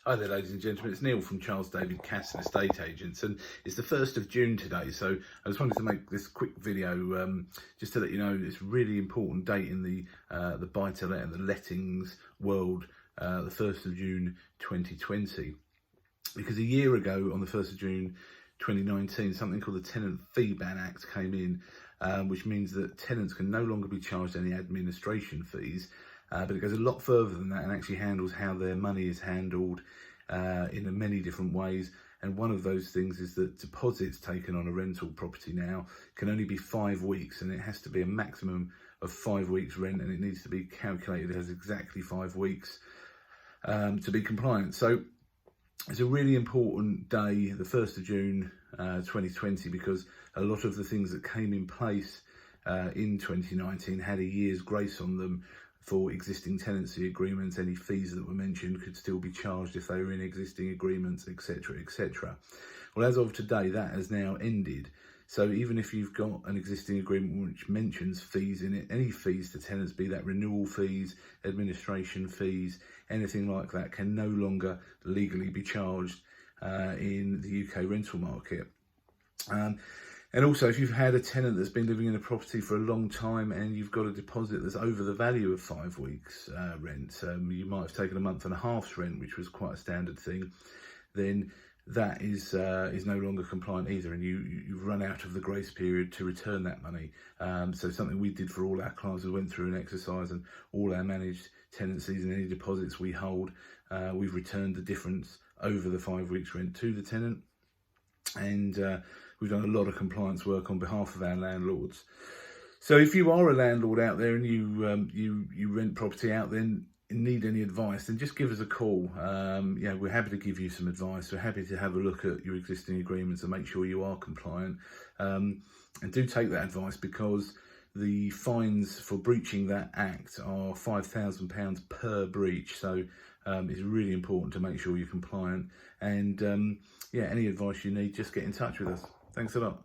Hi there, ladies and gentlemen. It's Neil from Charles David Castle Estate Agents, and it's the 1st of June today. So I just wanted to make this quick video just to let you know it's a really important date in the buy-to-let and the lettings world, the 1st of June 2020. Because a year ago, on the 1st of June 2019, something called the Tenant Fee Ban Act came in, which means that tenants can no longer be charged any administration fees. But it goes a lot further than that and actually handles how their money is handled in many different ways. And one of those things is that deposits taken on a rental property now can only be 5 weeks, and it has to be a maximum of 5 weeks rent, and it needs to be calculated as exactly 5 weeks to be compliant. So it's a really important day, the 1st of June 2020, because a lot of the things that came in place in 2019 had a year's grace on them for existing tenancy agreements. Any fees that were mentioned could still be charged if they were in existing agreements, etc, etc. Well, as of today, that has now ended. So even if you've got an existing agreement which mentions fees in it, any fees to tenants, be that renewal fees, administration fees, anything like that, can no longer legally be charged in the UK rental market. And also, if you've had a tenant that's been living in a property for a long time and you've got a deposit that's over the value of 5 weeks rent, you might have taken a month and a half's rent, which was quite a standard thing, then that is no longer compliant either, and you've run out of the grace period to return that money. So something we did for all our clients, we went through an exercise, and all our managed tenancies and any deposits we hold, we've returned the difference over the 5 weeks rent to the tenant. And we've done a lot of compliance work on behalf of our landlords. So if you are a landlord out there and you rent property out, then need any advice, then just give us a call. Yeah, we're happy to give you some advice. We're happy to have a look at your existing agreements and make sure you are compliant. And do take that advice, because the fines for breaching that act are £5,000 per breach. So it's really important to make sure you're compliant. And yeah, any advice you need, just get in touch with us. Thanks a lot.